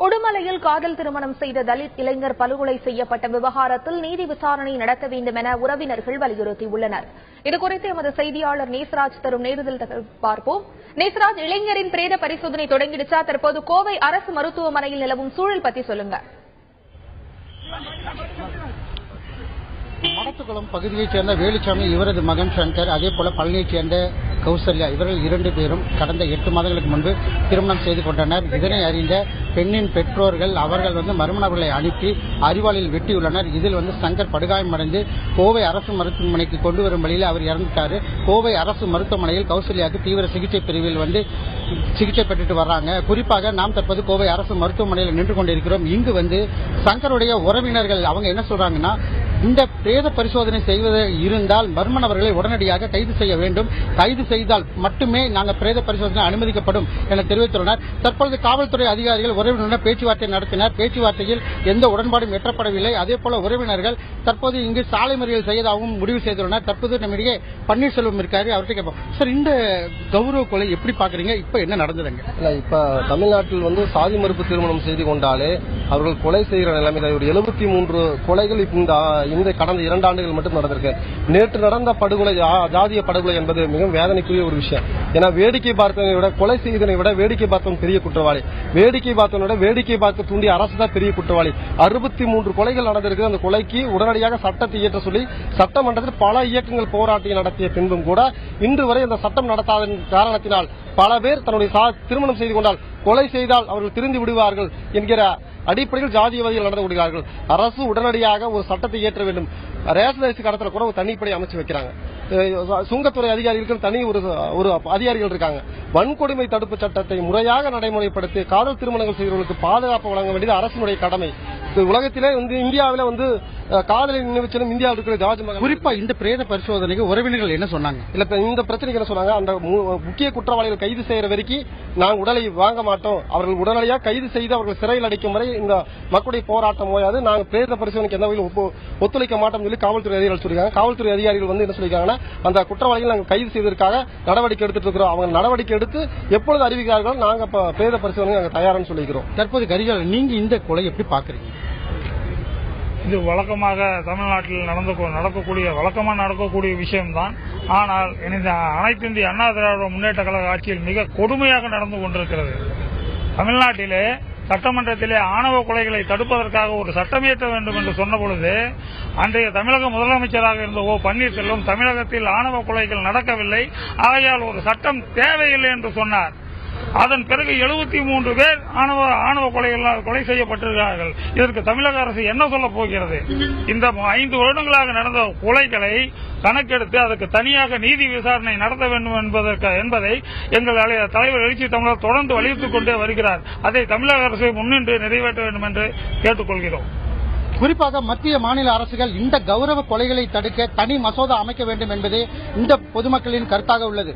உடுமலையில் காதல் திருமணம் செய்த தலித் இளைஞர் படுகொலை செய்யப்பட்ட விவகாரத்தில் நீதி விசாரணை நடத்த வேண்டும் என உறவினர்கள் வலியுறுத்தியுள்ளனர். இதுகுறித்து எமது செய்தியாளர் நேசராஜ் தரும் நேரில் பார்ப்போம். நேசராஜ், இளைஞரின் பிரேத பரிசோதனை தொடங்கிடுச்சா? தற்போது கோவை அரசு மருத்துவமனையில் நிலவும் சூழல் பத்தி சொல்லுங்க. மடத்துக்குளம் பகுதியைச் சேர்ந்த வேலுச்சாமி, இவரது மகன் சங்கர், அதே போல பழனியைச் சேர்ந்த கௌசல்யா, இவர்கள் 2 பேரும் கடந்த 8 மாதங்களுக்கு முன்பு திருமணம் செய்து கொண்டனர். இதனை அறிந்த பெண்ணின் பெற்றோர்கள் அவர்கள் மர்ம நபர்களை அனுப்பி அறிவாளில் வெட்டியுள்ளனர். இதில் சங்கர் படுகாயமடைந்து கோவை அரசு மருத்துவமனைக்கு கொண்டு வரும் வழியில் அவர் இறந்துட்டார். கோவை அரசு மருத்துவமனையில் கௌசல்யாவுக்கு தீவிர சிகிச்சை பிரிவில் சிகிச்சை பெற்றுட்டு வர்றாங்க. குறிப்பாக நாம் தற்போது கோவை அரசு மருத்துவமனையில் நின்று கொண்டிருக்கிறோம். இங்கு சங்கருடைய உறவினர்கள் அவங்க என்ன சொல்றாங்கன்னா, இந்த பிரேத பரிசோதனை செய்வது இருந்தால் மர்ம நபர்களை உடனடியாக கைது செய்ய வேண்டும். கைது செய்தால் மட்டுமே நாங்கள் பிரேத பரிசோதனை அனுமதிக்கப்படும் என தெரிவித்துள்ளனர். தற்பொழுது காவல்துறை அதிகாரிகள் உறவினருடன் பேச்சுவார்த்தை நடத்தினர். பேச்சுவார்த்தையில் எந்த உடன்பாடும் எட்டப்படவில்லை. அதேபோல உறவினர்கள் தற்போது இங்கு சாலை மறியல் செய்யதாகவும் முடிவு செய்துள்ளனர். தற்போது நம்மிடையே பன்னீர்செல்வம் இருக்காரு, அவர்கிட்ட கேட்போம். சார், இந்த கௌரவ கொலை எப்படி பாக்குறீங்க? இப்ப என்ன நடந்ததுங்க? இப்ப தமிழ்நாட்டில் சாதி மறுப்பு திருமணம் செய்து கொண்டாலே அவர்கள் கொலை செய்கிற நிலைமையில் 73 கொலைகள் இந்த கடந்த 2 ஆண்டுகள் மட்டும் நடந்திருக்கு. நேற்று நடந்த படுகொலை, ஜாதிய படுகொலை என்பது மிகவும் வேதனைக்குரிய ஒரு விஷயம். ஏன்னா வேடிக்கை பார்த்தவனை விட, கொலை செய்தனை விட வேடிக்கை பார்த்தவன் பெரிய குற்றவாளி. வேடிக்கை பார்த்தவனை விட வேடிக்கை பார்க்க தூண்டிய அரசு தான் பெரிய குற்றவாளி. 63 கொலைகள் நடந்திருக்கு. அந்த கொலைக்கு உடனடியாக சட்டத்தை இயற்ற சொல்லி சட்டமன்றத்தில் பல இயக்கங்கள் போராட்டம் நடத்திய பின்பும் கூட இன்று வரை அந்த சட்டம் நடத்தாத காரணத்தினால் பல பேர் தன்னுடைய திருமணம் செய்து கொண்டால், கொலை செய்தால் அவர்கள் திருந்து விடுவார்கள் என்கிற அடிப்படையில் ஜாதியவாதிகள் நடந்து கொள்கிறார்கள். அரசு உடனடியாக ஒரு சட்டத்தை இயற்ற வேண்டும். ரேஷன் அரிசி கடத்தல கூட ஒரு தனிப்படை அமைச்சு வைக்கிறாங்க. சுங்கத்துறை அதிகாரிகளுக்கு தனி ஒரு அதிகாரிகள் இருக்காங்க. வன்கொடுமை தடுப்பு சட்டத்தை முறையாக நடைமுறைப்படுத்தி காதல் திருமணங்கள் செய்தவர்களுக்கு பாதுகாப்பு வழங்க வேண்டியது அரசினுடைய கடமை. உலகத்திலே இந்தியாவில காதலை நினைவுச்சலும் இந்தியாவில் இருக்கிற தாஜ்மஹால். குறிப்பா இந்த பிரேத பரிசோதனைக்கு உறவினர்கள் என்ன சொன்னாங்க? இல்ல, இந்த பிரச்சனைக்கு என்ன சொன்னாங்க, அந்த முக்கிய குற்றவாளிகள் கைது செய்யற வரைக்கும் நாங்கள் உடலை வாங்க மாட்டோம். அவர்கள் உடனடியாக கைது செய்து அவர்கள் சிறையில் அடைக்கும் வரை இந்த மக்களுடைய போராட்டம் ஓயாது. நாங்கள் பிரேத பரிசோதனைக்கு எந்த வகையில் ஒத்துழைக்க மாட்டோம் சொல்லி காவல்துறை அதிகாரிகள் சொல்லியிருக்காங்க. காவல்துறை அதிகாரிகள் என்ன சொல்லியிருக்காங்கன்னா, அந்த குற்றவாளிகள் நாங்கள் கைது செய்வதற்காக நடவடிக்கை எடுத்துட்டு இருக்கிறோம். அவங்க நடவடிக்கை எடுத்து எப்பொழுது அறிவிக்கிறார்கள் நாங்க பிரேத பரிசோதனை நாங்கள் தயார்னு சொல்லிக்கிறோம். தற்போது கரிகால், நீங்க இந்த கொலை எப்படி பாக்குறீங்க? இது வழக்கமாக தமிழ்நாட்டில் நடக்கக்கூடிய விஷயம்தான். ஆனால் இந்த அனைத்து இந்திய அண்ணா திராவிட முன்னேற்ற கழக ஆட்சியில் மிக கொடுமையாக நடந்து கொண்டிருக்கிறது. தமிழ்நாட்டிலே சட்டமன்றத்திலே ஆணவ கொலைகளை தடுப்பதற்காக ஒரு சட்டம் இயற்ற வேண்டும் என்று சொன்ன பொழுது அன்றைய தமிழக முதலமைச்சராக இருந்த ஓ பன்னீர்செல்வம் தமிழகத்தில் ஆணவ கொலைகள் நடக்கவில்லை, ஆகையால் ஒரு சட்டம் தேவையில்லை என்று சொன்னார். அதன் பிறகு 73 பேர் ஆணவ கொலை செய்யப்பட்டிருக்கிறார்கள். இதற்கு தமிழக அரசு என்ன சொல்ல போகிறது? இந்த 5 வருடங்களாக நடந்த கொலைகளை கணக்கெடுத்து அதற்கு தனியாக நீதி விசாரணை நடத்த வேண்டும் என்பதை எங்கள் தலைவர் எழுச்சி தமிழர் தொடர்ந்து வலியுறுத்திக் கொண்டே வருகிறார். அதை தமிழக அரசு முன்னின்று நிறைவேற்ற வேண்டும் என்று கேட்டுக்கொள்கிறோம். குறிப்பாக மத்திய மாநில அரசுகள் இந்த கௌரவ கொலைகளை தடுக்க தனி மசோதா அமைக்க வேண்டும் என்பதே இந்த பொதுமக்களின் கருத்தாக உள்ளது.